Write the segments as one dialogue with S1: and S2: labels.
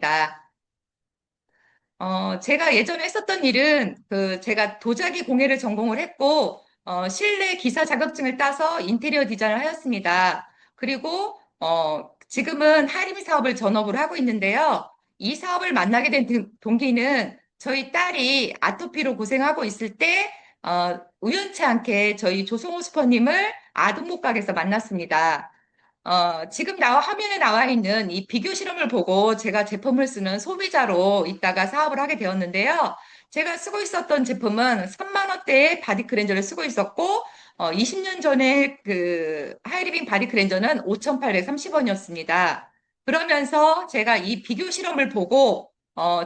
S1: 하겠습니다. 제가 예전에 했었던 일은 제가 도자기 공예를 전공을 했고, 실내 기사 자격증을 따서 인테리어 디자인을 하였습니다. 그리고, 지금은 하림 사업을 전업으로 하고 있는데요. 이 사업을 만나게 된 동기는 저희 딸이 아토피로 고생하고 있을 때, 우연치 않게 저희 조성호 슈퍼님을 아동복각에서 만났습니다. 지금 화면에 나와 있는 이 비교 실험을 보고 제가 제품을 쓰는 소비자로 있다가 사업을 하게 되었는데요. 제가 쓰고 있었던 제품은 3만 원대의 바디 클렌저를 쓰고 있었고, 20년 전에 그 하이리빙 바디 클렌저는 5,830원이었습니다. 그러면서 제가 이 비교 실험을 보고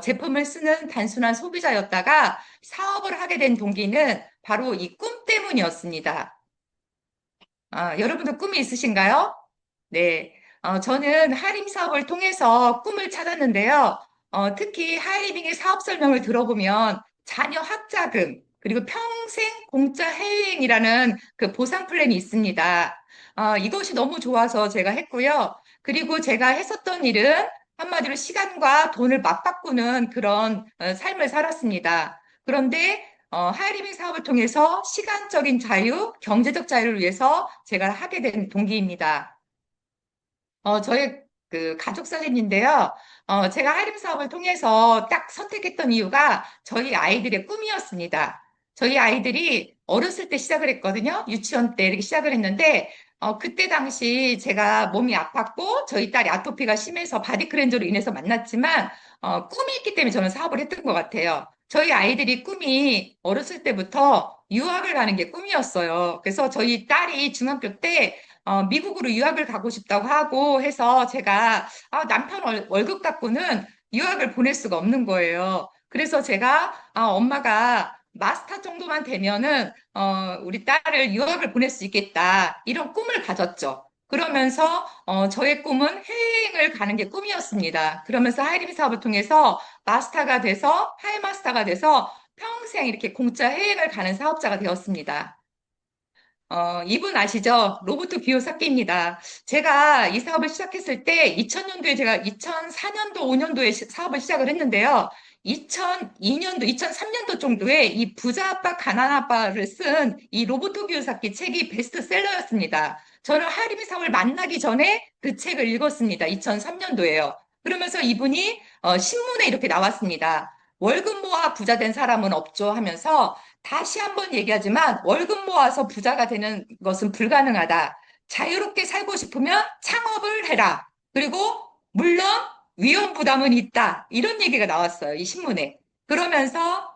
S1: 제품을 쓰는 단순한 소비자였다가 사업을 하게 된 동기는 바로 이 꿈 때문이었습니다. 여러분도 꿈이 있으신가요? 네. 저는 하림 사업을 통해서 꿈을 찾았는데요. 특히 하이리빙의 사업 설명을 들어보면 자녀 학자금, 그리고 평생 공짜 해외여행이라는 그 보상 플랜이 있습니다. 이것이 너무 좋아서 제가 했고요. 그리고 제가 했었던 일은 한마디로 시간과 돈을 맞바꾸는 그런 삶을 살았습니다. 그런데 하이리빙 사업을 통해서 시간적인 자유, 경제적 자유를 위해서 제가 하게 된 동기입니다. 저의 그 가족 사진인데요. 제가 하림 사업을 통해서 딱 선택했던 이유가 저희 아이들의 꿈이었습니다. 저희 아이들이 어렸을 때 시작을 했거든요. 유치원 때 이렇게 시작을 했는데, 그때 당시 제가 몸이 아팠고, 저희 딸이 아토피가 심해서 바디 클렌저로 인해서 만났지만, 꿈이 있기 때문에 저는 사업을 했던 것 같아요. 저희 아이들이 꿈이 어렸을 때부터 유학을 가는 게 꿈이었어요. 그래서 저희 딸이 중학교 때 미국으로 유학을 가고 싶다고 하고 해서 제가 남편 월급 갖고는 유학을 보낼 수가 없는 거예요. 그래서 제가 엄마가 마스터 정도만 되면은 우리 딸을 유학을 보낼 수 있겠다 이런 꿈을 가졌죠. 그러면서 저의 꿈은 해외여행을 가는 게 꿈이었습니다. 그러면서 하이림 사업을 통해서 마스터가 돼서 하이마스터가 돼서 평생 이렇게 공짜 해외여행을 가는 사업자가 되었습니다. 이분 아시죠? 로버트 기요사키입니다. 제가 이 사업을 시작했을 때 2000년도에 제가 2004년도, 5년도에 사업을 시작을 했는데요. 2002년도, 2003년도 정도에 이 부자 아빠, 가난 아빠를 쓴 이 로버트 기요사키 책이 베스트셀러였습니다. 저는 하리미 사업을 만나기 전에 그 책을 읽었습니다. 2003년도에요. 그러면서 이분이 신문에 이렇게 나왔습니다. 월급 모아 부자 된 사람은 없죠 하면서 다시 한번 얘기하지만 월급 모아서 부자가 되는 것은 불가능하다. 자유롭게 살고 싶으면 창업을 해라. 그리고 물론 위험 부담은 있다. 이런 얘기가 나왔어요. 이 신문에. 그러면서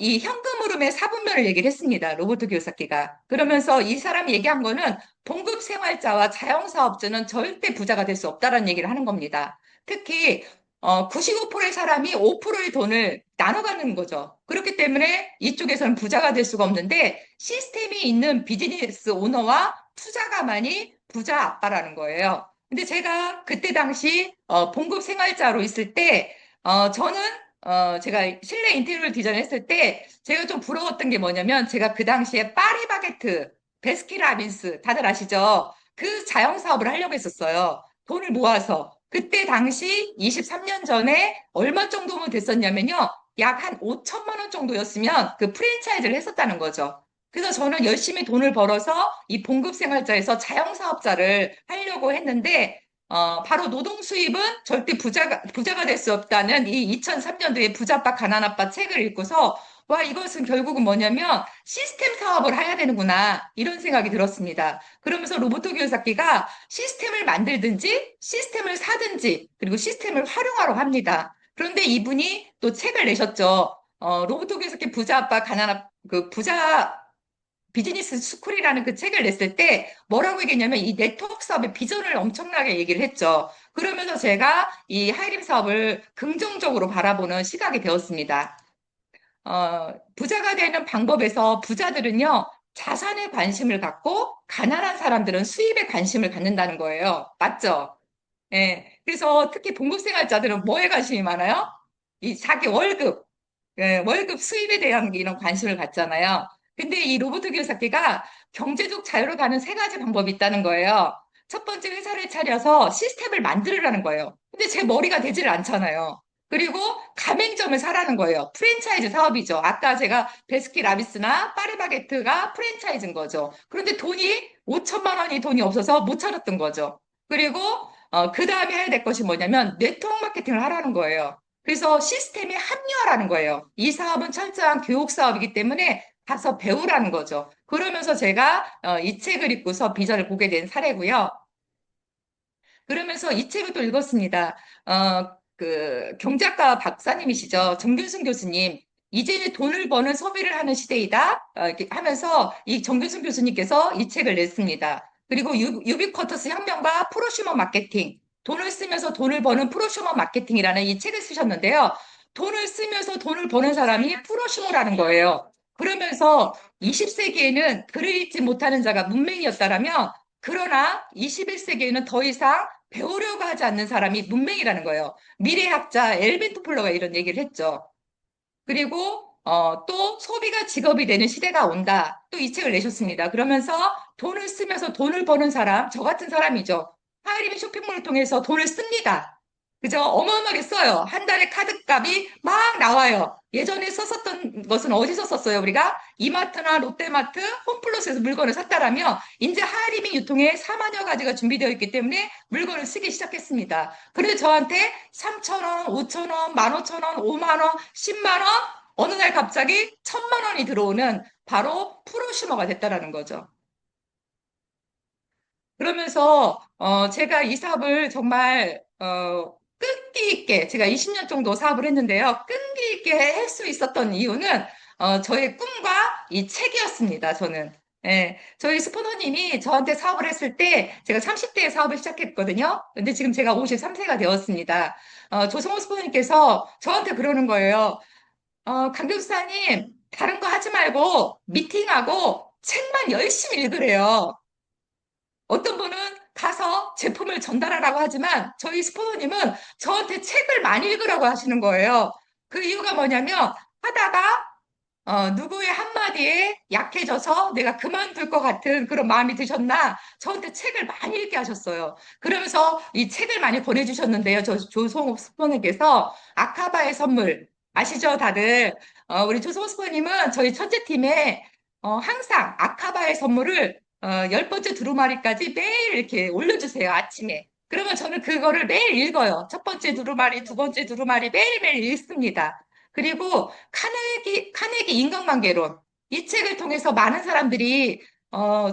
S1: 이 현금 흐름의 사분면을 얘기를 했습니다. 로버트 기요사키가. 그러면서 이 사람이 얘기한 거는 봉급 생활자와 자영사업자는 절대 부자가 될 수 없다는 얘기를 하는 겁니다. 특히 95%의 사람이 5%의 돈을 나눠 갖는 거죠. 그렇기 때문에 이쪽에서는 부자가 될 수가 없는데 시스템이 있는 비즈니스 오너와 투자가만이 부자 아빠라는 거예요. 근데 제가 그때 당시 봉급 생활자로 있을 때 저는 제가 실내 인테리어를 디자인했을 때 제가 좀 부러웠던 게 뭐냐면 제가 그 당시에 파리바게트, 베스킨라빈스 다들 아시죠? 그 자영 사업을 하려고 했었어요. 돈을 모아서. 그때 당시 23년 전에 얼마 정도면 됐었냐면요. 약 한 5천만 원 정도였으면 그 프랜차이즈를 했었다는 거죠. 그래서 저는 열심히 돈을 벌어서 이 봉급 생활자에서 자영 사업자를 하려고 했는데 바로 노동 수입은 절대 부자가 될 수 없다는 이 2003년도에 부자빠 가난아빠 책을 읽고서 와, 이것은 결국은 뭐냐면 시스템 사업을 해야 되는구나. 이런 생각이 들었습니다. 그러면서 로버토 기요사키가 시스템을 만들든지 시스템을 사든지 그리고 시스템을 활용하러 합니다. 그런데 이분이 또 책을 내셨죠. 로버토 기요사키 부자아빠 가난아빠 그 부자 비즈니스 스쿨이라는 그 책을 냈을 때 뭐라고 얘기했냐면 이 네트워크 사업의 비전을 엄청나게 얘기를 했죠. 그러면서 제가 이 하이림 사업을 긍정적으로 바라보는 시각이 되었습니다. 부자가 되는 방법에서 부자들은요, 자산에 관심을 갖고 가난한 사람들은 수입에 관심을 갖는다는 거예요. 맞죠? 예. 그래서 특히 봉급생활자들은 뭐에 관심이 많아요? 이 자기 월급, 월급 수입에 대한 이런 관심을 갖잖아요. 근데 이 로버트 기요사키가 경제적 자유로 가는 세 가지 방법이 있다는 거예요. 첫 번째 회사를 차려서 시스템을 만들으라는 거예요. 근데 제 머리가 되지를 않잖아요. 그리고 가맹점을 사라는 거예요. 프랜차이즈 사업이죠. 아까 제가 베스킨라빈스나 파리바게트가 프랜차이즈인 거죠. 그런데 돈이 5천만 원이 돈이 없어서 못 차렸던 거죠. 그리고 그 다음에 해야 될 것이 뭐냐면 네트워크 마케팅을 하라는 거예요. 그래서 시스템에 합류하라는 거예요. 이 사업은 철저한 교육 사업이기 때문에 가서 배우라는 거죠. 그러면서 제가 이 책을 읽고서 비전을 보게 된 사례고요. 그러면서 이 책을 또 읽었습니다. 그 경제학과 박사님이시죠. 정균순 교수님. 이제는 돈을 버는 소비를 하는 시대이다. 이렇게 하면서 이 정균순 교수님께서 이 책을 냈습니다. 그리고 유비쿼터스 혁명과 프로슈머 마케팅. 돈을 쓰면서 돈을 버는 프로슈머 마케팅이라는 이 책을 쓰셨는데요. 돈을 쓰면서 돈을 버는 사람이 프로슈머라는 거예요. 그러면서 20세기에는 글을 읽지 못하는 자가 문맹이었다라면 그러나 21세기에는 더 이상 배우려고 하지 않는 사람이 문맹이라는 거예요. 미래학자 엘빈 토플러가 이런 얘기를 했죠. 그리고 또 소비가 직업이 되는 시대가 온다. 또 이 책을 내셨습니다. 그러면서 돈을 쓰면서 돈을 버는 사람, 저 같은 사람이죠. 하이리미 쇼핑몰을 통해서 돈을 씁니다. 그죠? 어마어마하게 써요. 한 달에 카드값이 막 나와요. 예전에 썼었던 것은 어디서 썼어요? 우리가 이마트나 롯데마트, 홈플러스에서 물건을 샀다라면 이제 하이리미 유통에 4만여 가지가 준비되어 있기 때문에 물건을 쓰기 시작했습니다. 그런데 저한테 3천 원, 5천 원, 15,000원, 5만 원, 10만 원, 어느 날 갑자기 1,000만 원이 들어오는 바로 프로슈머가 됐다라는 거죠. 그러면서 제가 이 사업을 정말 끈기 있게 제가 20년 정도 사업을 했는데요. 끈기 있게 할 수 있었던 이유는 저의 꿈과 이 책이었습니다. 저는. 예, 저희 스포너님이 저한테 사업을 했을 때 제가 30대에 사업을 시작했거든요. 근데 지금 제가 53세가 되었습니다. 조성호 스포너님께서 저한테 그러는 거예요. 강교수사님, 다른 거 하지 말고 미팅하고 책만 열심히 읽으래요. 어떤 분은 가서 제품을 전달하라고 하지만 저희 스포너님은 저한테 책을 많이 읽으라고 하시는 거예요. 그 이유가 뭐냐면 하다가 누구의 한마디에 약해져서 내가 그만둘 것 같은 그런 마음이 드셨나 저한테 책을 많이 읽게 하셨어요. 그러면서 이 책을 많이 보내주셨는데요. 저 조성욱 스포너께서 아카바의 선물 아시죠, 다들? 우리 조성욱 스포너님은 저희 천재팀에 항상 아카바의 선물을 10번째 두루마리까지 매일 이렇게 올려주세요, 아침에. 그러면 저는 그거를 매일 읽어요. 첫 번째 두루마리, 두 번째 두루마리 매일매일 읽습니다. 그리고 카네기 인간관계론. 이 책을 통해서 많은 사람들이,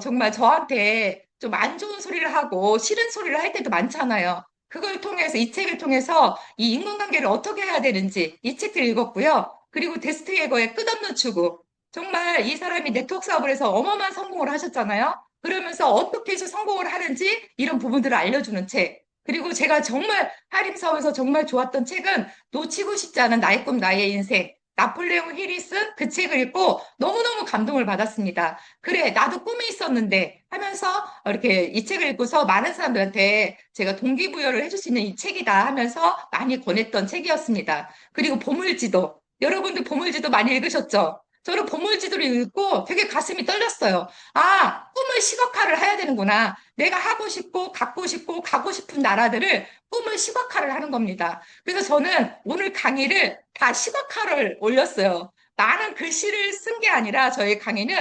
S1: 정말 저한테 좀 안 좋은 소리를 하고 싫은 소리를 할 때도 많잖아요. 그걸 통해서, 이 책을 통해서 이 인간관계를 어떻게 해야 되는지 이 책들 읽었고요. 그리고 데스트웨거의 끝없는 추구. 정말 이 사람이 네트워크 사업을 해서 어마어마한 성공을 하셨잖아요. 그러면서 어떻게 해서 성공을 하는지 이런 부분들을 알려주는 책. 그리고 제가 정말 하림 사업에서 정말 좋았던 책은 놓치고 싶지 않은 나의 꿈, 나의 인생. 나폴레옹 힐이 쓴 그 책을 읽고 너무너무 감동을 받았습니다. 그래, 나도 꿈이 있었는데 하면서 이렇게 이 책을 읽고서 많은 사람들한테 제가 동기부여를 해줄 수 있는 이 책이다 하면서 많이 권했던 책이었습니다. 그리고 보물지도. 여러분들 보물지도 많이 읽으셨죠? 저는 보물지도를 읽고 되게 가슴이 떨렸어요. 아, 꿈을 시각화를 해야 되는구나. 내가 하고 싶고, 갖고 싶고, 가고 싶은 나라들을 꿈을 시각화를 하는 겁니다. 그래서 저는 오늘 강의를 다 시각화를 올렸어요. 많은 글씨를 쓴 게 아니라 저희 강의는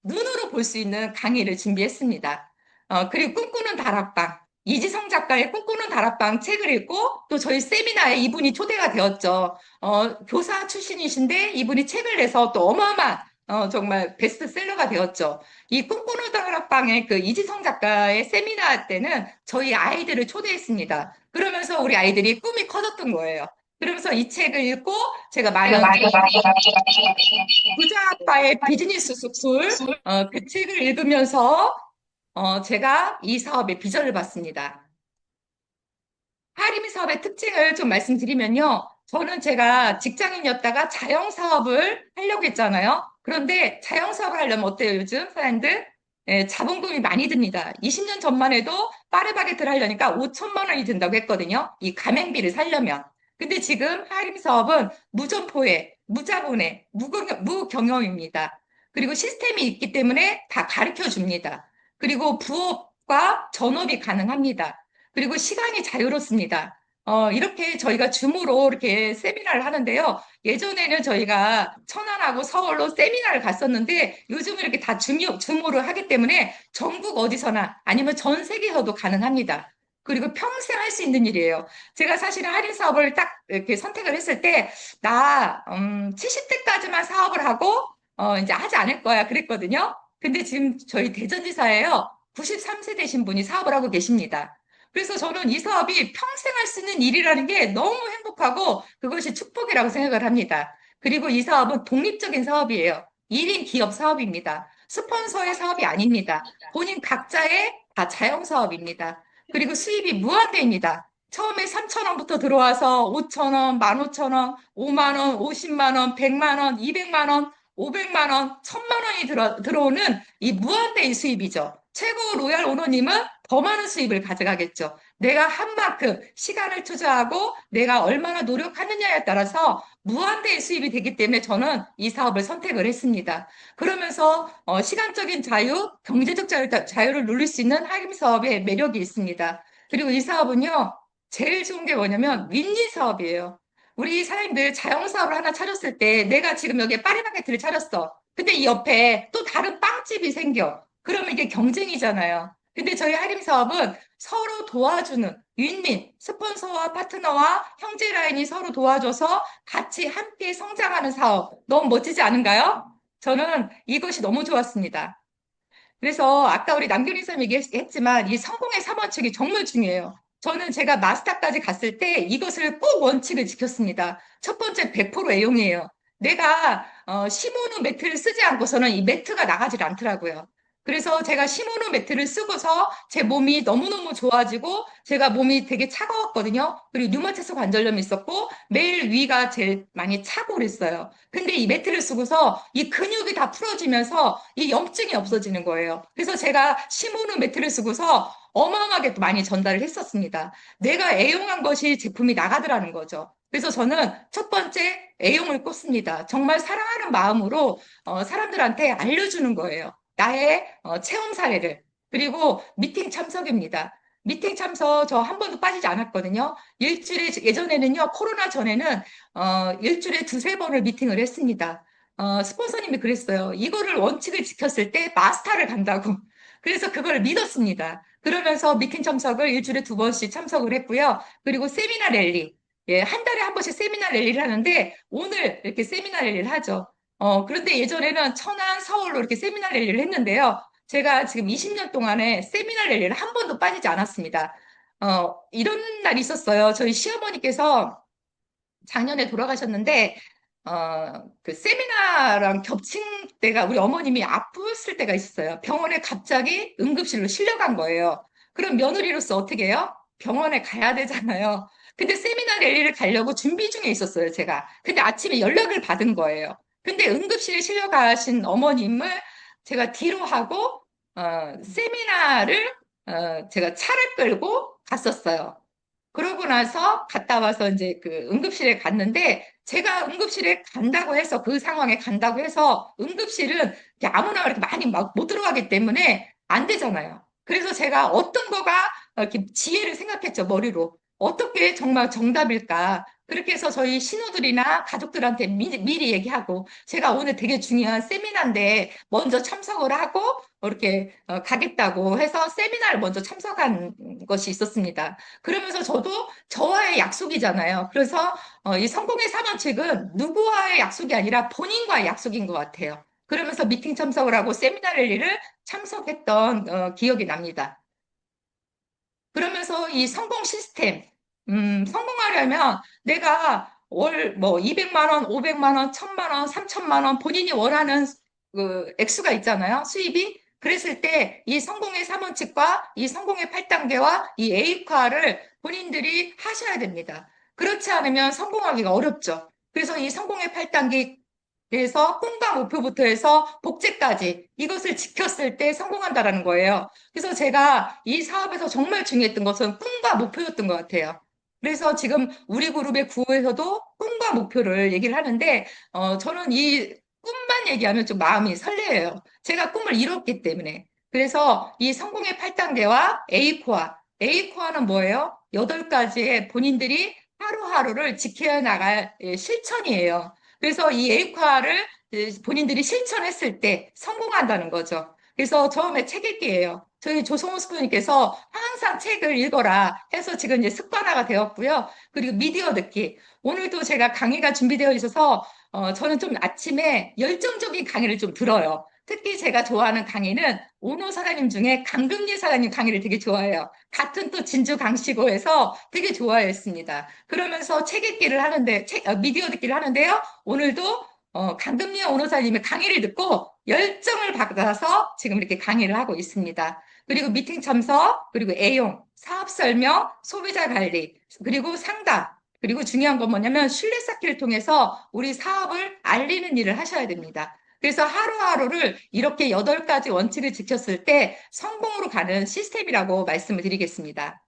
S1: 눈으로 볼 수 있는 강의를 준비했습니다. 그리고 꿈꾸는 다락방. 이지성 작가의 꿈꾸는 다락방 책을 읽고 또 저희 세미나에 이분이 초대가 되었죠. 교사 출신이신데 이분이 책을 내서 또 어마어마한 정말 베스트셀러가 되었죠. 이 꿈꾸는 다락방의 그 이지성 작가의 세미나 때는 저희 아이들을 초대했습니다. 그러면서 우리 아이들이 꿈이 커졌던 거예요. 그러면서 이 책을 읽고 제가 많은 부자 아빠의 비즈니스 숙술 그 책을 읽으면서 제가 이 사업의 비전을 봤습니다. 하림이 사업의 특징을 좀 말씀드리면요. 저는 제가 직장인이었다가 자영사업을 하려고 했잖아요. 그런데 자영사업을 하려면 어때요, 요즘 사람들? 예, 자본금이 많이 듭니다. 20년 전만 해도 파리바게트를 하려니까 5천만 원이 든다고 했거든요. 이 가맹비를 살려면. 근데 지금 하림 사업은 무점포에, 무자본에, 무경영입니다. 그리고 시스템이 있기 때문에 다 가르쳐 줍니다. 그리고 부업 휴업과 전업이 가능합니다. 그리고 시간이 자유롭습니다. 이렇게 저희가 줌으로 이렇게 세미나를 하는데요. 예전에는 저희가 천안하고 서울로 세미나를 갔었는데 요즘은 이렇게 다 줌으로 하기 때문에 전국 어디서나 아니면 전 세계에서도 가능합니다. 그리고 평생 할 수 있는 일이에요. 제가 사실은 할인 사업을 딱 이렇게 선택을 했을 때, 70대까지만 사업을 하고, 이제 하지 않을 거야. 그랬거든요. 근데 지금 저희 대전지사에요. 93세 되신 분이 사업을 하고 계십니다. 그래서 저는 이 사업이 평생 할 수 있는 일이라는 게 너무 행복하고 그것이 축복이라고 생각을 합니다. 그리고 이 사업은 독립적인 사업이에요. 1인 기업 사업입니다. 스폰서의 사업이 아닙니다. 본인 각자의 다 자영 사업입니다. 그리고 수입이 무한대입니다. 처음에 3천 원부터 들어와서 5천 원, 15,000원, 5만 원, 50만 원, 100만 원, 200만 원, 500만 원, 1000만 원이 들어오는 이 무한대의 수입이죠. 최고 로얄 오너님은 더 많은 수입을 가져가겠죠. 내가 한 만큼 시간을 투자하고 내가 얼마나 노력하느냐에 따라서 무한대의 수입이 되기 때문에 저는 이 사업을 선택을 했습니다. 그러면서 시간적인 자유, 경제적 자유를 누릴 수 있는 할인 사업의 매력이 있습니다. 그리고 이 사업은요, 제일 좋은 게 뭐냐면 윈윈 사업이에요. 우리 사장님들 자영사업을 하나 차렸을 때 내가 지금 여기에 파리바게트를 차렸어. 근데 이 옆에 또 다른 빵집이 생겨. 그러면 이게 경쟁이잖아요. 근데 저희 할인 사업은 서로 도와주는 윈윈, 스폰서와 파트너와 형제 라인이 서로 도와줘서 같이 함께 성장하는 사업. 너무 멋지지 않은가요? 저는 이것이 너무 좋았습니다. 그래서 아까 우리 남규리 쌤 얘기했지만 이 성공의 3원칙이 정말 중요해요. 저는 제가 마스터까지 갔을 때 이것을 꼭 원칙을 지켰습니다. 첫 번째 100% 애용이에요. 내가 시모노 매트를 쓰지 않고서는 이 매트가 나가질 않더라고요. 그래서 제가 시모노 매트를 쓰고서 제 몸이 너무너무 좋아지고 제가 몸이 되게 차가웠거든요. 그리고 류마티스 관절염이 있었고 매일 위가 제일 많이 차고 그랬어요. 근데 이 매트를 쓰고서 이 근육이 다 풀어지면서 이 염증이 없어지는 거예요. 그래서 제가 시모노 매트를 쓰고서 어마어마하게 또 많이 전달을 했었습니다. 내가 애용한 것이 제품이 나가더라는 거죠. 그래서 저는 첫 번째 애용을 꼽습니다. 정말 사랑하는 마음으로 사람들한테 알려주는 거예요. 나의 체험 사례를. 그리고 미팅 참석입니다. 미팅 참석 저 한 번도 빠지지 않았거든요. 일주일에, 예전에는요, 코로나 전에는 일주일에 두세 번을 미팅을 했습니다. 스폰서님이 그랬어요. 이거를 원칙을 지켰을 때 마스터를 간다고. 그래서 그걸 믿었습니다. 그러면서 미팅 참석을 일주일에 두 번씩 참석을 했고요. 그리고 세미나 랠리. 예, 한 달에 한 번씩 세미나 랠리를 하는데 오늘 이렇게 세미나 랠리를 하죠. 그런데 예전에는 천안, 서울로 이렇게 세미나 랠리를 했는데요. 제가 지금 20년 동안에 세미나 랠리를 한 번도 빠지지 않았습니다. 이런 날이 있었어요. 저희 시어머니께서 작년에 돌아가셨는데, 그 세미나랑 겹친 때가 우리 어머님이 아팠을 때가 있었어요. 병원에 갑자기 응급실로 실려간 거예요. 그럼 며느리로서 어떻게 해요? 병원에 가야 되잖아요. 근데 세미나 랠리를 가려고 준비 중에 있었어요, 제가. 근데 아침에 연락을 받은 거예요. 근데 응급실에 실려가신 어머님을 제가 뒤로 하고, 세미나를, 제가 차를 끌고 갔었어요. 그러고 나서 갔다 와서 이제 그 응급실에 갔는데 제가 응급실에 간다고 해서 그 상황에 간다고 해서 응급실은 이렇게 아무나 이렇게 많이 막 못 들어가기 때문에 안 되잖아요. 그래서 제가 어떤 거가 이렇게 지혜를 생각했죠, 머리로. 어떻게 정말 정답일까? 그렇게 해서 저희 신우들이나 가족들한테 미리 얘기하고 제가 오늘 되게 중요한 세미나인데 먼저 참석을 하고 이렇게 가겠다고 해서 세미나를 먼저 참석한 것이 있었습니다. 그러면서 저도 저와의 약속이잖아요. 그래서 이 성공의 3원칙은 누구와의 약속이 아니라 본인과의 약속인 것 같아요. 그러면서 미팅 참석을 하고 세미나 랠리를 참석했던 기억이 납니다. 그러면서 이 성공 시스템, 성공하려면 내가 월 뭐 200만 원, 500만 원, 1000만 원, 3000만 원 본인이 원하는 그 액수가 있잖아요. 수입이. 그랬을 때 이 성공의 3원칙과 이 성공의 8단계와 이 A과를 본인들이 하셔야 됩니다. 그렇지 않으면 성공하기가 어렵죠. 그래서 이 성공의 8단계에서 꿈과 목표부터 해서 복제까지 이것을 지켰을 때 성공한다라는 거예요. 그래서 제가 이 사업에서 정말 중요했던 것은 꿈과 목표였던 것 같아요. 그래서 지금 우리 그룹의 구호에서도 꿈과 목표를 얘기를 하는데, 저는 이 꿈만 얘기하면 좀 마음이 설레요. 제가 꿈을 이뤘기 때문에. 그래서 이 성공의 8단계와 A코어는 뭐예요? 8가지의 본인들이 하루하루를 지켜야 나갈 실천이에요. 그래서 이 A코어를 본인들이 실천했을 때 성공한다는 거죠. 그래서 처음에 책 읽기예요. 저희 조성호 스프님께서 항상 책을 읽어라 해서 지금 이제 습관화가 되었고요. 그리고 미디어 듣기. 오늘도 제가 강의가 준비되어 있어서 저는 좀 아침에 열정적인 강의를 좀 들어요. 특히 제가 좋아하는 강의는 오노 사장님 중에 강금리 사장님 강의를 되게 좋아해요. 같은 또 진주 강시고에서 되게 좋아했습니다. 그러면서 책 읽기를 하는데, 미디어 듣기를 하는데요. 오늘도 강금리 오노 사장님의 강의를 듣고 열정을 받아서 지금 이렇게 강의를 하고 있습니다. 그리고 미팅 참석, 그리고 애용, 사업 설명, 소비자 관리, 그리고 상담, 그리고 중요한 건 뭐냐면 신뢰 쌓기를 통해서 우리 사업을 알리는 일을 하셔야 됩니다. 그래서 하루하루를 이렇게 8가지 원칙을 지켰을 때 성공으로 가는 시스템이라고 말씀을 드리겠습니다.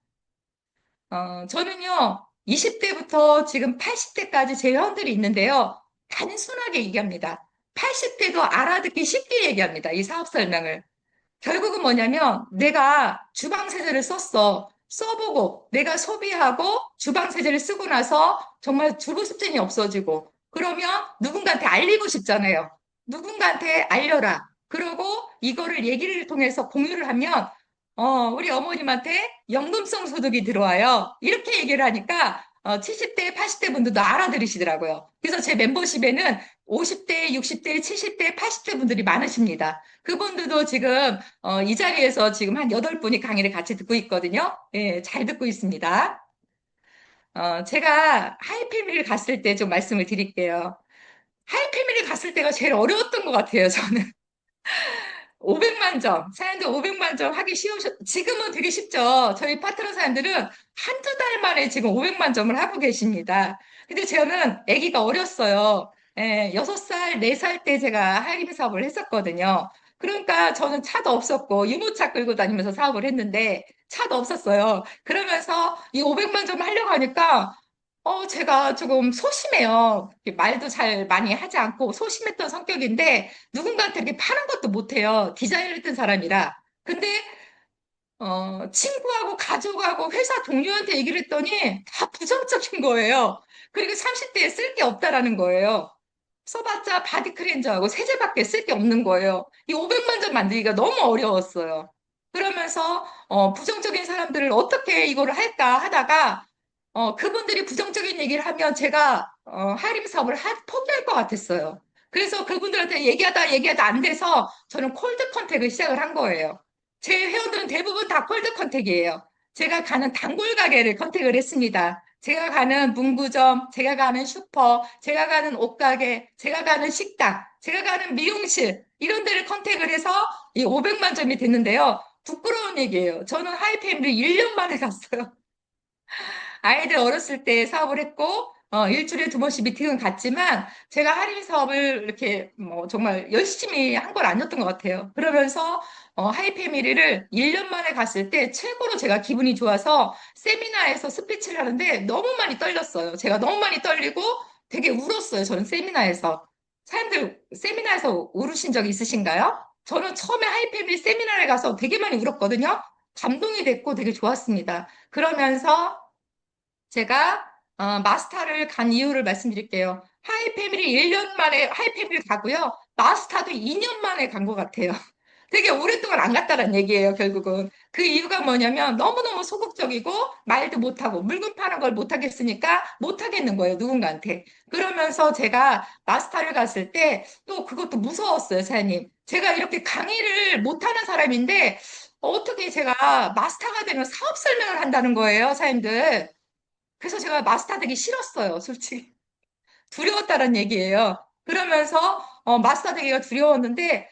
S1: 저는요, 20대부터 지금 80대까지 제 회원들이 있는데요. 단순하게 얘기합니다. 80대도 알아듣기 쉽게 얘기합니다. 이 사업 설명을. 결국은 뭐냐면 내가 주방세제를 썼어. 써보고 내가 소비하고 주방세제를 쓰고 나서 정말 주부 습진이 없어지고 그러면 누군가한테 알리고 싶잖아요. 누군가한테 알려라. 그러고 이거를 얘기를 통해서 공유를 하면 우리 어머님한테 연금성 소득이 들어와요. 이렇게 얘기를 하니까 70대, 80대 분들도 알아들으시더라고요. 그래서 제 멤버십에는 50대, 60대, 70대, 80대 분들이 많으십니다. 그분들도 지금 이 자리에서 지금 한 8분이 강의를 같이 듣고 있거든요. 예, 잘 듣고 있습니다. 제가 하이패밀리 갔을 때 좀 말씀을 드릴게요. 하이패밀리 갔을 때가 제일 어려웠던 것 같아요, 저는. 500만 점, 사연들 500만 점 하기 지금은 되게 쉽죠. 저희 파트너 사연들은 한두 달 만에 지금 500만 점을 하고 계십니다. 근데 저는 아기가 어렸어요. 예, 6살, 4살 때 제가 할인 사업을 했었거든요. 그러니까 저는 차도 없었고, 유모차 끌고 다니면서 사업을 했는데, 차도 없었어요. 그러면서 이 500만 점 하려고 하니까, 제가 조금 소심해요. 이렇게 말도 잘 많이 하지 않고 소심했던 성격인데, 누군가한테 이렇게 파는 것도 못해요. 디자인을 했던 사람이라. 근데, 친구하고 가족하고 회사 동료한테 얘기를 했더니 다 부정적인 거예요. 그리고 30대에 쓸 게 없다라는 거예요. 써봤자 바디 클렌저하고 세제밖에 쓸 게 없는 거예요. 이 500만 점 만들기가 너무 어려웠어요. 그러면서 부정적인 사람들을 어떻게 이거를 할까 하다가 그분들이 부정적인 얘기를 하면 제가 하림 사업을 포기할 것 같았어요. 그래서 그분들한테 얘기하다 안 돼서 저는 콜드 컨택을 시작을 한 거예요. 제 회원들은 대부분 다 콜드 컨택이에요. 제가 가는 단골 가게를 컨택을 했습니다. 제가 가는 문구점, 제가 가는 슈퍼, 제가 가는 옷가게, 제가 가는 식당, 제가 가는 미용실, 이런 데를 컨택을 해서 이 500만 점이 됐는데요. 부끄러운 얘기예요. 저는 하이패밀리 1년 만에 갔어요. 아이들 어렸을 때 사업을 했고, 일주일에 2번씩 미팅은 갔지만, 제가 할인 사업을 이렇게 뭐 정말 열심히 한 건 아니었던 것 같아요. 그러면서, 하이패밀리를 1년 만에 갔을 때 최고로 제가 기분이 좋아서 세미나에서 스피치를 하는데 너무 많이 떨렸어요. 제가 너무 많이 떨리고 되게 울었어요. 저는 세미나에서. 사람들 세미나에서 울으신 적 있으신가요? 저는 처음에 하이패밀리 세미나에 가서 되게 많이 울었거든요. 감동이 됐고 되게 좋았습니다. 그러면서 제가 마스터를 간 이유를 말씀드릴게요. 하이패밀리 1년 만에 하이패밀리 가고요. 마스터도 2년 만에 간 것 같아요. 되게 오랫동안 안 갔다는 얘기예요, 결국은. 그 이유가 뭐냐면 너무너무 소극적이고 말도 못하고 물건 파는 걸 못하겠으니까 못하겠는 거예요, 누군가한테. 그러면서 제가 마스터를 갔을 때 또 그것도 무서웠어요, 사장님. 제가 이렇게 강의를 못하는 사람인데 어떻게 제가 마스터가 되면 사업 설명을 한다는 거예요, 사장님들. 그래서 제가 마스터 되기 싫었어요, 솔직히. 두려웠다는 얘기예요. 그러면서 마스터 되기가 두려웠는데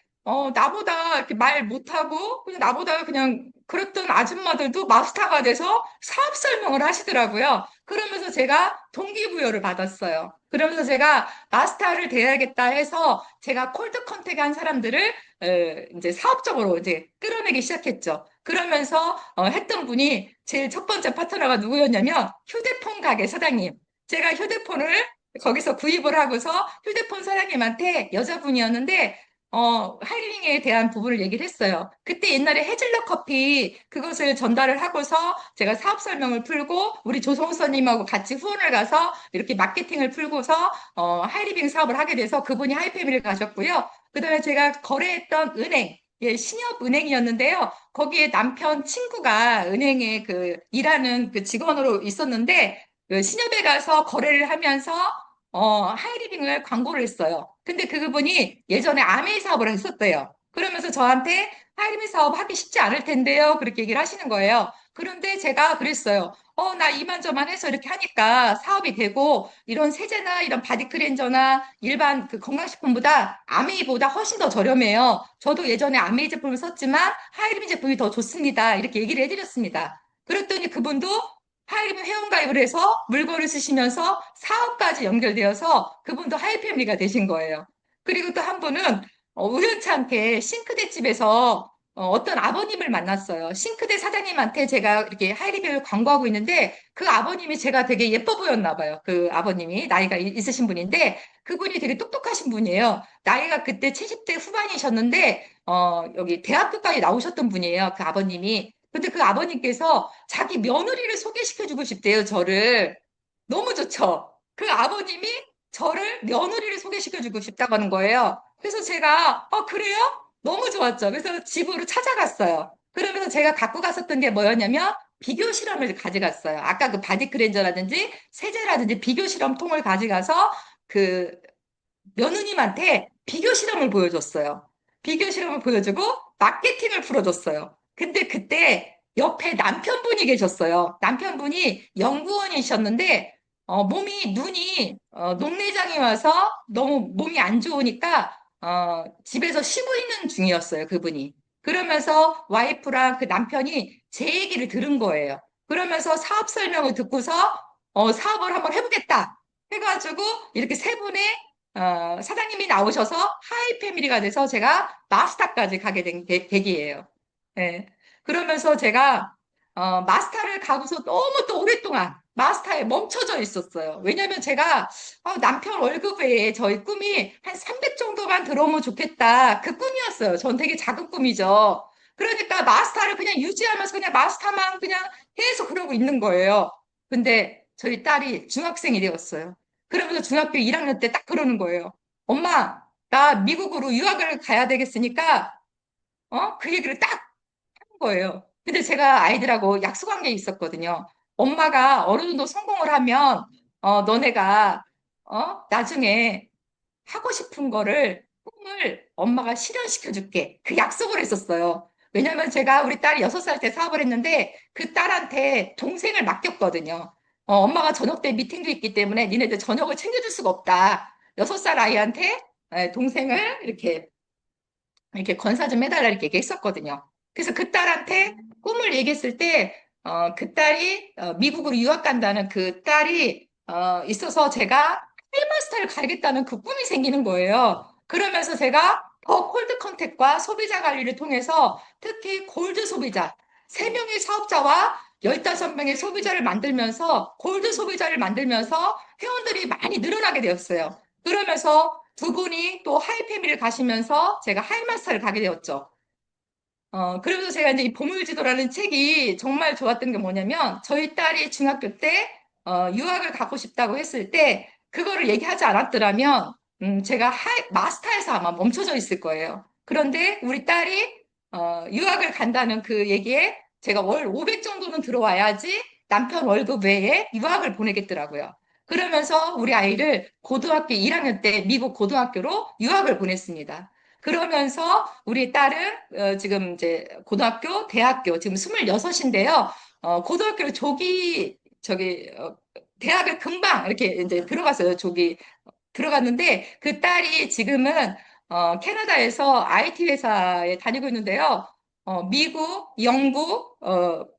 S1: 나보다 이렇게 말 못하고 그냥 나보다 그냥 그랬던 아줌마들도 마스터가 돼서 사업 설명을 하시더라고요. 그러면서 제가 동기부여를 받았어요. 그러면서 제가 마스터를 돼야겠다 해서 제가 콜드 컨택 한 사람들을 이제 사업적으로 이제 끌어내기 시작했죠. 그러면서 했던 분이 제일 첫 번째 파트너가 누구였냐면 휴대폰 가게 사장님. 제가 휴대폰을 거기서 구입을 하고서 휴대폰 사장님한테 여자분이었는데 하이링에 대한 부분을 얘기를 했어요. 그때 옛날에 헤즐넛 커피 그것을 전달을 하고서 제가 사업 설명을 풀고 우리 조성수님하고 같이 후원을 가서 이렇게 마케팅을 풀고서 하이리빙 사업을 하게 돼서 그분이 하이패밀리를 가셨고요. 그다음에 제가 거래했던 은행, 예, 신협은행이었는데요. 거기에 남편 친구가 은행에 그 일하는 그 직원으로 있었는데 그 신협에 가서 거래를 하면서 하이리빙을 광고를 했어요. 근데 그분이 예전에 아메이 사업을 했었대요. 그러면서 저한테 하이리빙 사업 하기 쉽지 않을 텐데요. 그렇게 얘기를 하시는 거예요. 그런데 제가 그랬어요. 나 이만저만 해서 이렇게 하니까 사업이 되고 이런 세제나 이런 바디 클렌저나 일반 그 건강식품보다 아메이보다 훨씬 더 저렴해요. 저도 예전에 아메이 제품을 썼지만 하이리빙 제품이 더 좋습니다. 이렇게 얘기를 해드렸습니다. 그랬더니 그분도 하이리빙 회원가입을 해서 물건을 쓰시면서 사업까지 연결되어서 그분도 하이패밀리가 되신 거예요. 그리고 또 한 분은 우연치 않게 싱크대 집에서 떤 아버님을 만났어요. 싱크대 사장님한테 제가 이렇게 하이리빙을 광고하고 있는데 그 아버님이 제가 되게 예뻐 보였나 봐요. 그 아버님이 나이가 있으신 분인데 그분이 되게 똑똑하신 분이에요. 나이가 그때 70대 후반이셨는데 여기 대학교까지 나오셨던 분이에요. 그 아버님이. 근데 그 아버님께서 자기 며느리를 소개시켜주고 싶대요, 저를. 너무 좋죠? 그 아버님이 저를 며느리를 소개시켜주고 싶다고 하는 거예요. 그래서 제가, 그래요? 너무 좋았죠. 그래서 집으로 찾아갔어요. 그러면서 제가 갖고 갔었던 게 뭐였냐면, 비교 실험을 가져갔어요. 아까 그 바디 클렌저라든지 세제라든지 비교 실험통을 가져가서 그 며느님한테 비교 실험을 보여줬어요. 비교 실험을 보여주고 마케팅을 풀어줬어요. 근데 그때 옆에 남편분이 계셨어요. 남편분이 연구원이셨는데 눈이 녹내장이 와서 너무 몸이 안 좋으니까 집에서 쉬고 있는 중이었어요. 그분이. 그러면서 와이프랑 그 남편이 제 얘기를 들은 거예요. 그러면서 사업 설명을 듣고서 사업을 한번 해보겠다 해가지고 이렇게 세 분의 사장님이 나오셔서 하이 패밀리가 돼서 제가 마스터까지 가게 된 계기예요. 예. 그러면서 제가 마스터를 가고서 너무 또 오랫동안 마스터에 멈춰져 있었어요. 왜냐면 제가 남편 월급 외에 저희 꿈이 한 300 정도만 들어오면 좋겠다. 그 꿈이었어요. 전 되게 작은 꿈이죠. 그러니까 마스터를 그냥 유지하면서 그냥 마스터만 그냥 계속 그러고 있는 거예요. 근데 저희 딸이 중학생이 되었어요. 그러면서 중학교 1학년 때 딱 그러는 거예요. 엄마, 나 미국으로 유학을 가야 되겠으니까, 그 얘기를 딱 하는 거예요. 근데 제가 아이들하고 약속한 게 있었거든요. 엄마가 어느 정도 성공을 하면, 너네가, 나중에 하고 싶은 거를, 꿈을 엄마가 실현시켜 줄게. 그 약속을 했었어요. 왜냐면 제가 우리 딸이 6살 때 사업을 했는데 그 딸한테 동생을 맡겼거든요. 엄마가 저녁 때 미팅도 있기 때문에 니네들 저녁을 챙겨줄 수가 없다. 6살 아이한테 동생을 이렇게 건사 좀 해달라 이렇게 얘기했었거든요. 그래서 그 딸한테 꿈을 얘기했을 때, 그 딸이 미국으로 유학 간다는 그 딸이 있어서 제가 헬마스터를 가야겠다는 그 꿈이 생기는 거예요. 그러면서 제가 더 콜드 컨택과 소비자 관리를 통해서 특히 골드 소비자, 3명의 사업자와 15명의 소비자를 만들면서 골드 소비자를 만들면서 회원들이 많이 늘어나게 되었어요. 그러면서 두 분이 또 하이패밀리를 가시면서 제가 하이마스터를 가게 되었죠. 그러면서 제가 이제 이 보물지도라는 책이 정말 좋았던 게 뭐냐면 저희 딸이 중학교 때 유학을 가고 싶다고 했을 때 그거를 얘기하지 않았더라면 제가 마스터에서 아마 멈춰져 있을 거예요. 그런데 우리 딸이 유학을 간다는 그 얘기에 제가 월 500 정도는 들어와야지 남편 월급 외에 유학을 보내겠더라고요. 그러면서 우리 아이를 고등학교 1학년 때 미국 고등학교로 유학을 보냈습니다. 그러면서 우리 딸은 지금 이제 고등학교, 대학교 지금 26인데요. 고등학교를 대학을 금방 이렇게 이제 들어갔어요. 들어갔는데 그 딸이 지금은 캐나다에서 IT 회사에 다니고 있는데요. 미국, 영국,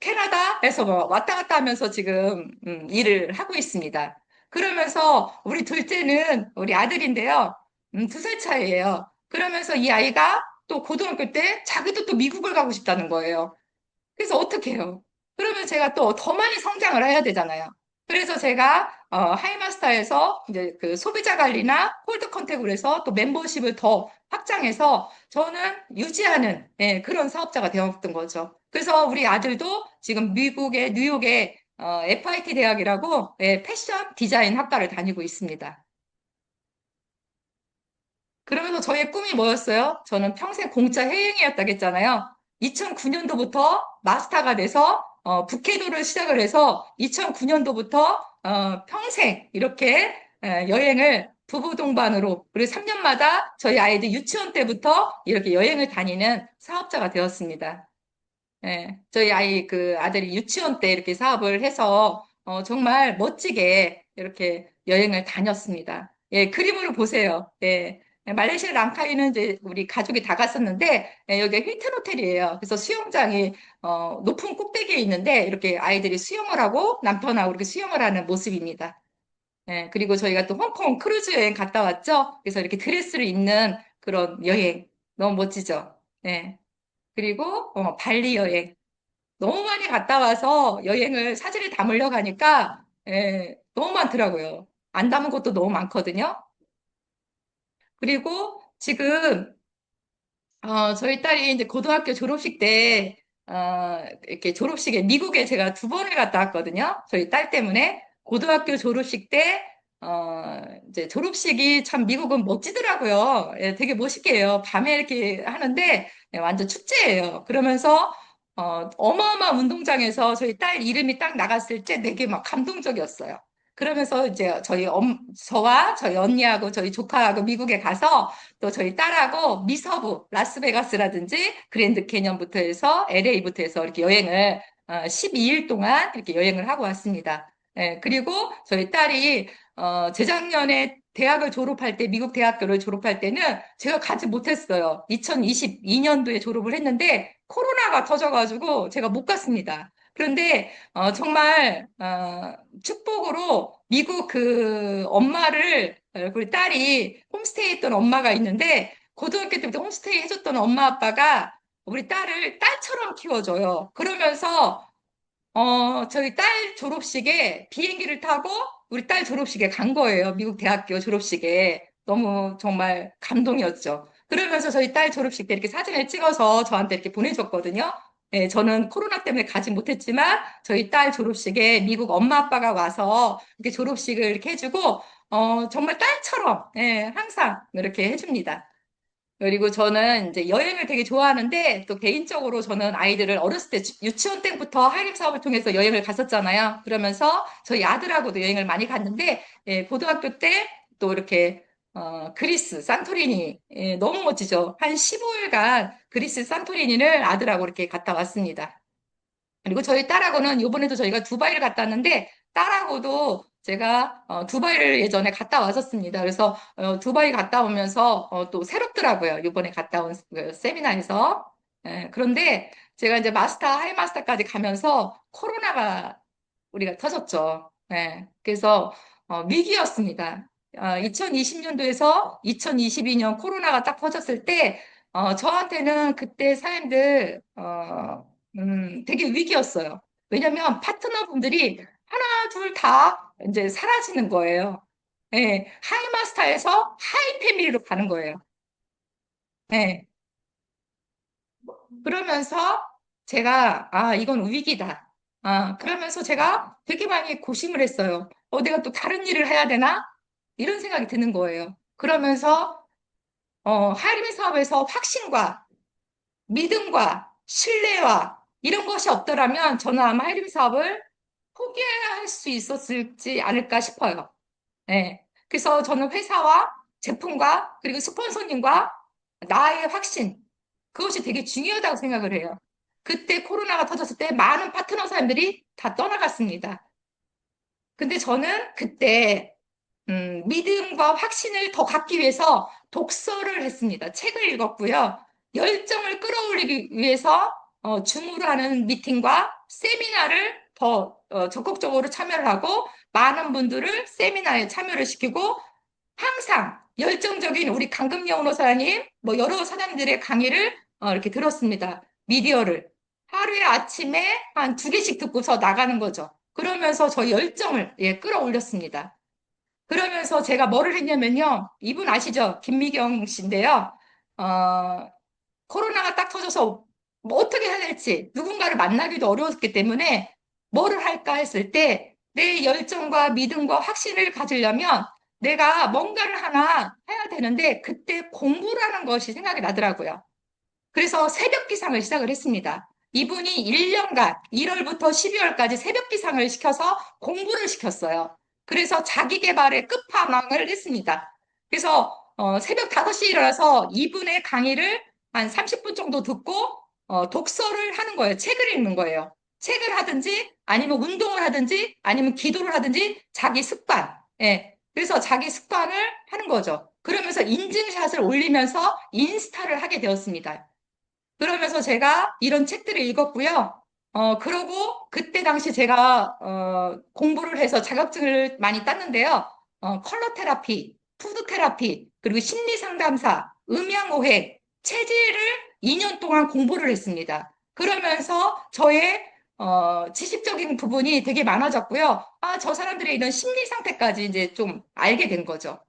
S1: 캐나다에서 뭐 왔다 갔다 하면서 지금 일을 하고 있습니다. 그러면서 우리 둘째는 우리 아들인데요. 2살 차이예요. 그러면서 이 아이가 또 고등학교 때 자기도 또 미국을 가고 싶다는 거예요. 그래서 어떻게 해요? 그러면 제가 또 더 많이 성장을 해야 되잖아요. 그래서 제가 하이마스터에서 이제 그 소비자 관리나 콜드 컨택으로 해서 또 멤버십을 더 확장해서 저는 유지하는 예, 그런 사업자가 되었던 거죠. 그래서 우리 아들도 지금 미국의 뉴욕의 FIT 대학이라고 예, 패션 디자인 학과를 다니고 있습니다. 그러면서 저의 꿈이 뭐였어요? 저는 평생 공짜 해외여행이었다겠잖아요. 2009년도부터 마스터가 돼서 북해도를 시작을 해서 2009년도부터 평생 이렇게 여행을 부부 동반으로 그리고 3년마다 저희 아이들 유치원 때부터 이렇게 여행을 다니는 사업자가 되었습니다. 예, 저희 그 아들이 유치원 때 이렇게 사업을 해서 정말 멋지게 이렇게 여행을 다녔습니다. 예, 그림으로 보세요. 예. 말레이시아 랑카이는 이제 우리 가족이 다 갔었는데 여기가 힐튼 호텔이에요. 그래서 수영장이 높은 꼭대기에 있는데 이렇게 아이들이 수영을 하고 남편하고 이렇게 수영을 하는 모습입니다. 예, 그리고 저희가 또 홍콩 크루즈 여행 갔다 왔죠. 그래서 이렇게 드레스를 입는 그런 여행 너무 멋지죠. 예. 그리고 발리 여행 너무 많이 갔다 와서 여행을 사진을 담으려고 하니까 너무 많더라고요. 안 담은 것도 너무 많거든요. 그리고 지금 저희 딸이 이제 고등학교 졸업식 때 이렇게 졸업식에 미국에 제가 두 번을 갔다 왔거든요. 저희 딸 때문에 고등학교 졸업식 때 이제 졸업식이 참 미국은 멋지더라고요. 예, 되게 멋있게 해요. 밤에 이렇게 하는데 완전 축제예요. 그러면서 어마어마한 운동장에서 저희 딸 이름이 딱 나갔을 때 되게 막 감동적이었어요. 그러면서 이제 저와 저희 언니하고 저희 조카하고 미국에 가서 또 저희 딸하고 미서부, 라스베가스라든지 그랜드 캐년부터 해서 LA부터 해서 이렇게 여행을 12일 동안 이렇게 여행을 하고 왔습니다. 예, 그리고 저희 딸이 재작년에 대학을 졸업할 때, 미국 대학교를 졸업할 때는 제가 가지 못했어요. 2022년도에 졸업을 했는데 코로나가 터져가지고 제가 못 갔습니다. 그런데 정말 축복으로 미국 그 엄마를 우리 딸이 홈스테이 했던 엄마가 있는데 고등학교 때부터 홈스테이 해줬던 엄마 아빠가 우리 딸을 딸처럼 키워줘요. 그러면서 저희 딸 졸업식에 비행기를 타고 우리 딸 졸업식에 간 거예요. 미국 대학교 졸업식에. 너무 정말 감동이었죠. 그러면서 저희 딸 졸업식 때 이렇게 사진을 찍어서 저한테 이렇게 보내줬거든요. 네, 저는 코로나 때문에 가지 못했지만 저희 딸 졸업식에 미국 엄마 아빠가 와서 이렇게 졸업식을 이렇게 해주고 정말 딸처럼 예, 항상 이렇게 해줍니다. 그리고 저는 이제 여행을 되게 좋아하는데 또 개인적으로 저는 아이들을 어렸을 때 유치원 때부터 하이림 사업을 통해서 여행을 갔었잖아요. 그러면서 저희 아들하고도 여행을 많이 갔는데 예, 고등학교 때 또 이렇게 그리스 산토리니 예, 너무 멋지죠. 한 15일간 그리스 산토리니를 아들하고 이렇게 갔다 왔습니다. 그리고 저희 딸하고는 이번에도 저희가 두바이를 갔다 왔는데 딸하고도 제가 두바이를 예전에 갔다 왔었습니다. 그래서 두바이 갔다 오면서 또 새롭더라고요. 이번에 갔다 온 그 세미나에서. 예, 그런데 제가 이제 마스터, 하이마스터까지 가면서 코로나가 우리가 터졌죠. 예, 그래서 위기였습니다. 2020년도에서 2022년 코로나가 딱 터졌을 때 저한테는 그때 사람들 되게 위기였어요. 왜냐면 파트너분들이 하나, 둘 다 이제 사라지는 거예요. 예, 하이마스터에서 하이패밀리로 가는 거예요. 예, 그러면서 제가, 이건 위기다. 그러면서 제가 되게 많이 고심을 했어요. 내가 또 다른 일을 해야 되나? 이런 생각이 드는 거예요. 그러면서, 하이리미 사업에서 확신과 믿음과 신뢰와 이런 것이 없더라면 저는 아마 하이리미 사업을 포기해야 할 수 있었을지 않을까 싶어요. 네. 그래서 저는 회사와 제품과 그리고 스폰서님과 나의 확신, 그것이 되게 중요하다고 생각을 해요. 그때 코로나가 터졌을 때 많은 파트너 사람들이 다 떠나갔습니다. 근데 저는 그때 믿음과 확신을 더 갖기 위해서 독서를 했습니다. 책을 읽었고요. 열정을 끌어올리기 위해서 줌으로 하는 미팅과 세미나를 더 적극적으로 참여를 하고 많은 분들을 세미나에 참여를 시키고 항상 열정적인 우리 강금영 노사님, 뭐 여러 사람들의 강의를 이렇게 들었습니다. 미디어를. 하루에 아침에 한 두 개씩 듣고서 나가는 거죠. 그러면서 저 열정을 예, 끌어올렸습니다. 그러면서 제가 뭐를 했냐면요. 이분 아시죠? 김미경 씨인데요. 어, 코로나가 딱 터져서 뭐 어떻게 해야 될지 누군가를 만나기도 어려웠기 때문에 뭐를 할까 했을 때 내 열정과 믿음과 확신을 가지려면 내가 뭔가를 하나 해야 되는데 그때 공부라는 것이 생각이 나더라고요. 그래서 새벽 기상을 시작을 했습니다. 이분이 1년간 1월부터 12월까지 새벽 기상을 시켜서 공부를 시켰어요. 그래서 자기 개발의 끝판왕을 했습니다. 그래서 새벽 5시에 일어나서 이분의 강의를 한 30분 정도 듣고 독서를 하는 거예요. 책을 읽는 거예요. 책을 하든지 아니면 운동을 하든지 아니면 기도를 하든지 자기 습관. 예. 그래서 자기 습관을 하는 거죠. 그러면서 인증샷을 올리면서 인스타를 하게 되었습니다. 그러면서 제가 이런 책들을 읽었고요. 그러고 그때 당시 제가 공부를 해서 자격증을 많이 땄는데요. 컬러 테라피, 푸드 테라피, 그리고 심리 상담사, 음양오해, 체질을 2년 동안 공부를 했습니다. 그러면서 저의 지식적인 부분이 되게 많아졌고요. 아, 저 사람들의 이런 심리 상태까지 이제 좀 알게 된 거죠.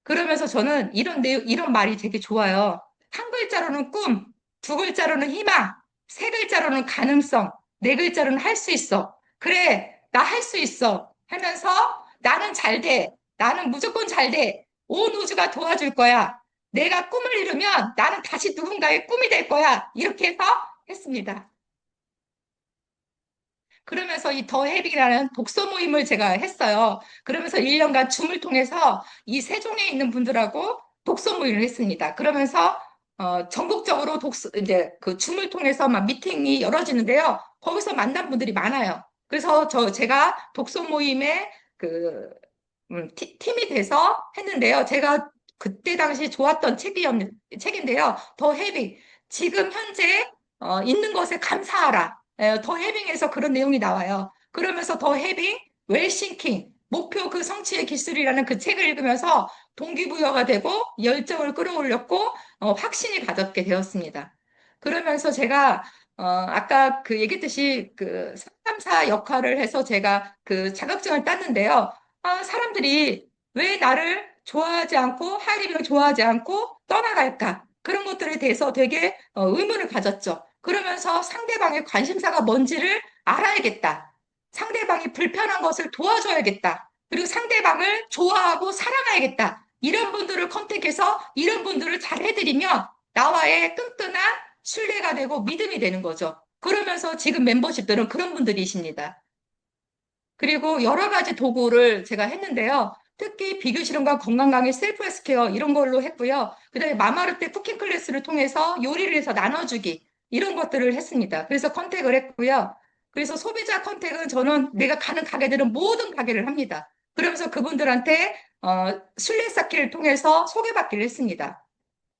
S1: 그러면서 저는 이런 말이 되게 좋아요. 한 글자로는 꿈, 두 글자로는 희망, 세 글자로는 가능성, 네 글자로는 할 수 있어. 그래, 나 할 수 있어. 하면서 나는 잘 돼. 나는 무조건 잘 돼. 온 우주가 도와줄 거야. 내가 꿈을 이루면 나는 다시 누군가의 꿈이 될 거야. 이렇게 해서 했습니다. 그러면서 이 더 헤비라는 독서 모임을 제가 했어요. 그러면서 1년간 줌을 통해서 이 세종에 있는 분들하고 독서 모임을 했습니다. 그러면서 전국적으로 이제 그 줌을 통해서 막 미팅이 열어지는데요. 거기서 만난 분들이 많아요. 그래서 제가 독서 모임에 그 팀이 돼서 했는데요. 제가 그때 당시 좋았던 책인데요. 더 헤빙. 지금 현재 있는 것에 감사하라. 더 헤빙에서 그런 내용이 나와요. 그러면서 더 헤빙, 웰싱킹, 목표 그 성취의 기술이라는 그 책을 읽으면서 동기부여가 되고 열정을 끌어올렸고 확신이 가졌게 되었습니다. 그러면서 제가 아까 그 얘기했듯이 그 상담사 역할을 해서 제가 그 자격증을 땄는데요. 아, 사람들이 왜 나를 좋아하지 않고 하이리빙을 좋아하지 않고 떠나갈까? 그런 것들에 대해서 되게 의문을 가졌죠. 그러면서 상대방의 관심사가 뭔지를 알아야겠다. 상대방이 불편한 것을 도와줘야겠다. 그리고 상대방을 좋아하고 사랑해야겠다. 이런 분들을 컨택해서 이런 분들을 잘 해드리면 나와의 끈끈한 신뢰가 되고 믿음이 되는 거죠. 그러면서 지금 멤버십들은 그런 분들이십니다. 그리고 여러 가지 도구를 제가 했는데요. 특히 비교 실험과 건강강의 셀프 헬스케어 이런 걸로 했고요. 그다음에 마마르테 쿠킹 클래스를 통해서 요리를 해서 나눠주기 이런 것들을 했습니다. 그래서 컨택을 했고요. 그래서 소비자 컨택은 저는 내가 가는 가게들은 모든 가게를 합니다. 그러면서 그분들한테 신뢰 쌓기를 통해서 소개받기를 했습니다.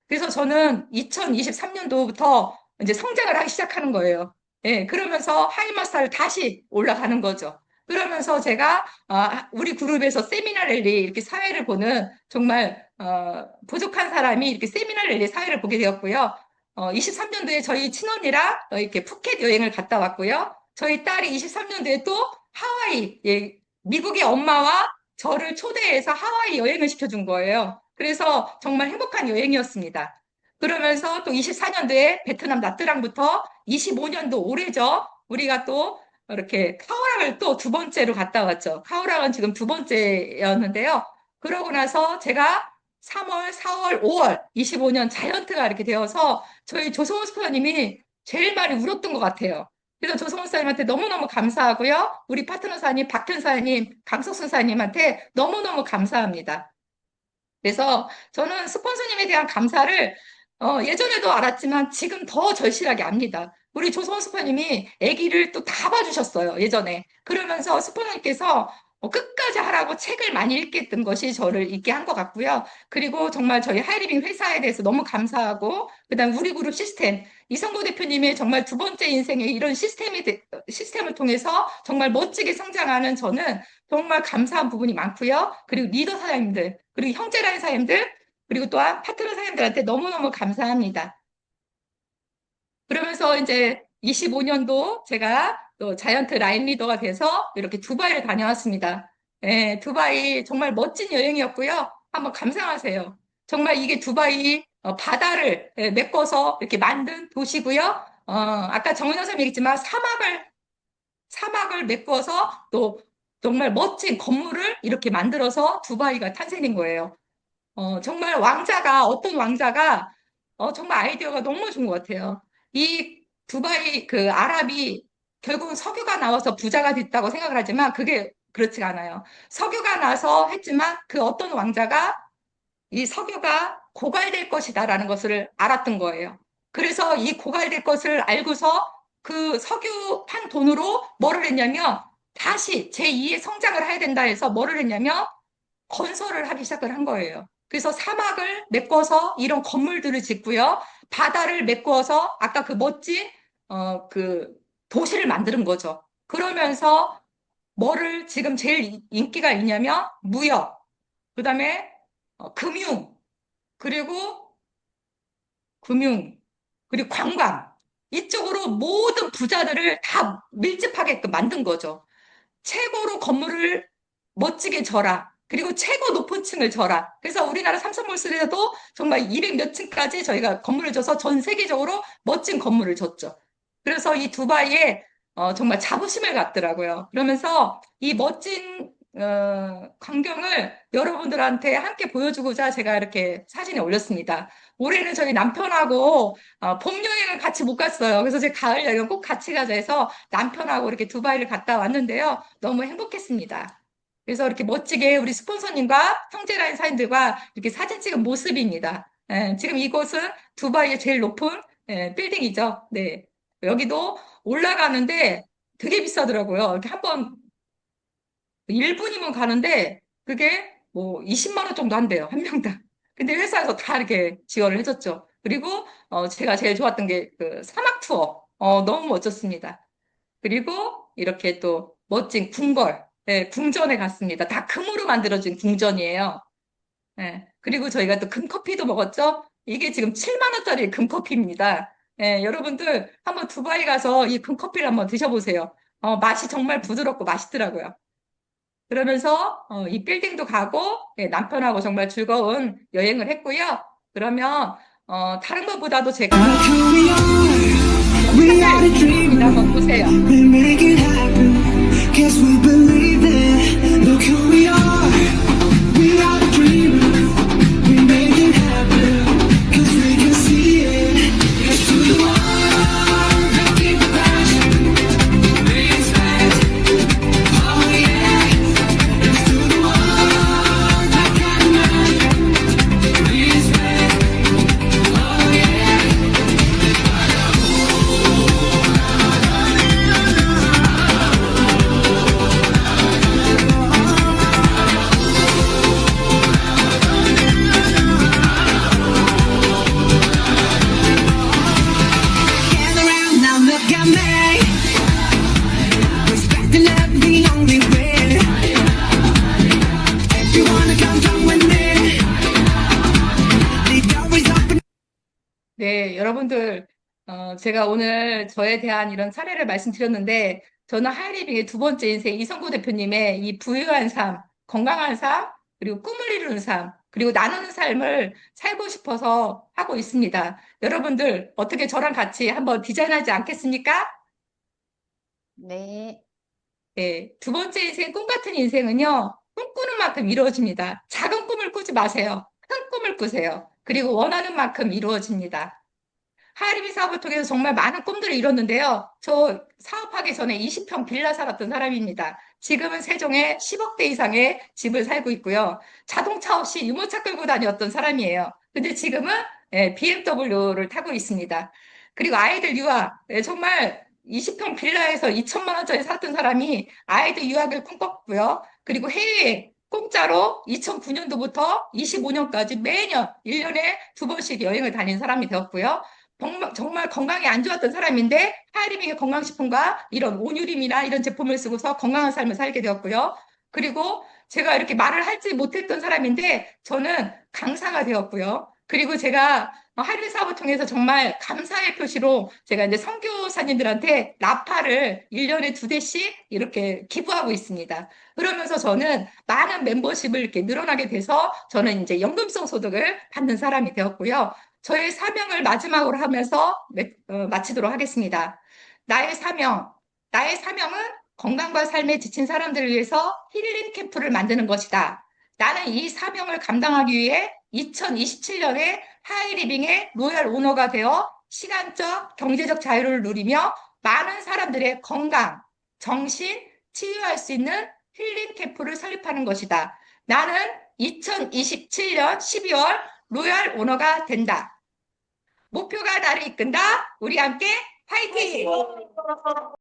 S1: 그래서 저는 2023년도부터 이제 성장을 하기 시작하는 거예요. 예, 그러면서 하이마스터를 다시 올라가는 거죠. 그러면서 제가 우리 그룹에서 세미나 랠리 이렇게 사회를 보는 정말 부족한 사람이 이렇게 세미나 랠리 사회를 보게 되었고요. 23년도에 저희 친언니랑 이렇게 푸켓 여행을 갔다 왔고요. 저희 딸이 23년도에 또 하와이, 예, 미국의 엄마와 저를 초대해서 하와이 여행을 시켜준 거예요. 그래서 정말 행복한 여행이었습니다. 그러면서 또 24년도에 베트남 나트랑부터 25년도 올해죠. 우리가 또 이렇게 카오랑을 또 두 번째로 갔다 왔죠. 카오랑은 지금 두 번째였는데요. 그러고 나서 제가 3월, 4월, 5월 25년 자이언트가 이렇게 되어서 저희 조성호 스포님이 제일 많이 울었던 것 같아요. 그래서 조성호 사님한테 너무너무 감사하고요. 우리 파트너사님, 박현사님, 강석순사님한테 너무너무 감사합니다. 그래서 저는 스폰서님에 대한 감사를 예전에도 알았지만 지금 더 절실하게 압니다. 우리 조성원 스포님이 아기를 또 다 봐주셨어요, 예전에. 그러면서 스포님께서 끝까지 하라고 책을 많이 읽게 했던 것이 저를 있게 한 것 같고요. 그리고 정말 저희 하이리빙 회사에 대해서 너무 감사하고, 그다음 우리 그룹 시스템, 이성구 대표님의 정말 두 번째 인생에 이런 시스템을 통해서 정말 멋지게 성장하는 저는 정말 감사한 부분이 많고요. 그리고 리더 사장님들, 그리고 형제라는 사장님들, 그리고 또한 파트너 사장님들한테 너무너무 감사합니다. 그러면서 이제 25년도 제가 또 자이언트 라인 리더가 돼서 이렇게 두바이를 다녀왔습니다. 예, 두바이 정말 멋진 여행이었고요. 한번 감상하세요. 정말 이게 두바이 바다를 메꿔서 이렇게 만든 도시고요. 아까 정은영 선생님이 얘기했지만 사막을 메꿔서 또 정말 멋진 건물을 이렇게 만들어서 두바이가 탄생된 거예요. 정말 어떤 왕자가, 정말 아이디어가 너무 좋은 것 같아요. 이 두바이 그 아랍이 결국은 석유가 나와서 부자가 됐다고 생각을 하지만 그게 그렇지가 않아요. 석유가 나서 했지만 그 어떤 왕자가 이 석유가 고갈될 것이다라는 것을 알았던 거예요. 그래서 이 고갈될 것을 알고서 그 석유 판 돈으로 뭐를 했냐면 다시 제2의 성장을 해야 된다 해서 뭐를 했냐면 건설을 하기 시작을 한 거예요. 그래서 사막을 메꿔서 이런 건물들을 짓고요. 바다를 메꿔서 아까 그 멋진 그 도시를 만드는 거죠. 그러면서 뭐를 지금 제일 인기가 있냐면 무역, 그다음에 금융, 그리고 금융, 그리고 관광 이쪽으로 모든 부자들을 다 밀집하게끔 만든 거죠. 최고로 건물을 멋지게 져라. 그리고 최고 높은 층을 져라. 그래서 우리나라 삼성몰스에서도 정말 200 몇 층까지 저희가 건물을 져서 전 세계적으로 멋진 건물을 졌죠. 그래서 이 두바이에 정말 자부심을 갖더라고요. 그러면서 이 멋진 광경을 여러분들한테 함께 보여주고자 제가 이렇게 사진에 올렸습니다. 올해는 저희 남편하고 봄 여행을 같이 못 갔어요. 그래서 제 가을 여행은 꼭 같이 가자 해서 남편하고 이렇게 두바이를 갔다 왔는데요. 너무 행복했습니다. 그래서 이렇게 멋지게 우리 스폰서님과 형제라인 사인들과 이렇게 사진 찍은 모습입니다. 지금 이곳은 두바이의 제일 높은 빌딩이죠. 네. 여기도 올라가는데 되게 비싸더라고요. 이렇게 한번 1분이면 가는데 그게 뭐 20만 원 정도 한대요. 한 명당. 근데 회사에서 다 이렇게 지원을 해줬죠. 그리고 제가 제일 좋았던 게 그 사막 투어. 너무 멋졌습니다. 그리고 이렇게 또 멋진 궁궐, 궁전에 갔습니다. 다 금으로 만들어진 궁전이에요. 그리고 저희가 또 금커피도 먹었죠. 이게 지금 7만 원짜리 금커피입니다. 여러분들 한번 두바이 가서 이 금커피를 한번 드셔보세요. 맛이 정말 부드럽고 맛있더라고요. 그러면서 이 빌딩도 가고 남편하고 정말 즐거운 여행을 했고요. 그러면 다른 것보다도 제가
S2: We are the
S1: 사진을 한번
S2: dreamers.
S1: 보세요.
S2: We make it happen. Cause we believe it. Look who we are. We are the dreamers. We make it happen. Cause we can see it. It's to the world. Making the passion. Respect. Oh yeah. It's to the world. Like kind of magic. Respect. Oh yeah. Gather round now, look at me. Respect and love the only way. If you wanna come, come with me. The door is open.
S1: 네, 여러분들, 제가 오늘 저에 대한 이런 사례를 말씀드렸는데, 저는 하이리빙의 두 번째 인생 이성구 대표님의 이 부유한 삶, 건강한 삶, 그리고 꿈을 이루는 삶, 그리고 나누는 삶을 살고 싶어서 하고 있습니다. 여러분들, 어떻게 저랑 같이 한번 디자인하지 않겠습니까?
S3: 네,
S1: 네, 두 번째 인생, 꿈 같은 인생은요, 꿈꾸는 만큼 이루어집니다. 작은 꿈을 꾸지 마세요. 큰 꿈을 꾸세요. 그리고 원하는 만큼 이루어집니다. 하이리비 사업을 통해서 정말 많은 꿈들을 이뤘는데요. 저 사업하기 전에 20평 빌라 살았던 사람입니다. 지금은 세종에 10억대 이상의 집을 살고 있고요. 자동차 없이 유모차 끌고 다녔던 사람이에요. 근데 지금은 BMW를 타고 있습니다. 그리고 아이들 유학, 정말 20평 빌라에서 2천만 원짜리 살았던 사람이 아이들 유학을 꿈꿨고요. 그리고 해외에 공짜로 2009년도부터 25년까지 매년 1년에 두 번씩 여행을 다닌 사람이 되었고요. 정말 건강이 안 좋았던 사람인데 하이리빙의 건강식품과 이런 온유림이나 이런 제품을 쓰고서 건강한 삶을 살게 되었고요. 그리고 제가 이렇게 말을 하지 못했던 사람인데 저는 강사가 되었고요. 그리고 제가 할인 사업을 통해서 정말 감사의 표시로 제가 이제 선교사님들한테 나팔을 1년에 2대씩 이렇게 기부하고 있습니다. 그러면서 저는 많은 멤버십을 이렇게 늘어나게 돼서 저는 이제 연금성 소득을 받는 사람이 되었고요. 저의 사명을 마지막으로 하면서 마치도록 하겠습니다. 나의 사명, 나의 사명은 건강과 삶에 지친 사람들을 위해서 힐링 캠프를 만드는 것이다. 나는 이 사명을 감당하기 위해 2027년에 하이리빙의 로얄 오너가 되어 시간적, 경제적 자유를 누리며 많은 사람들의 건강, 정신, 치유할 수 있는 힐링 캠프를 설립하는 것이다. 나는 2027년 12월 로얄 오너가 된다. 목표가 나를 이끈다. 우리 함께 화이팅!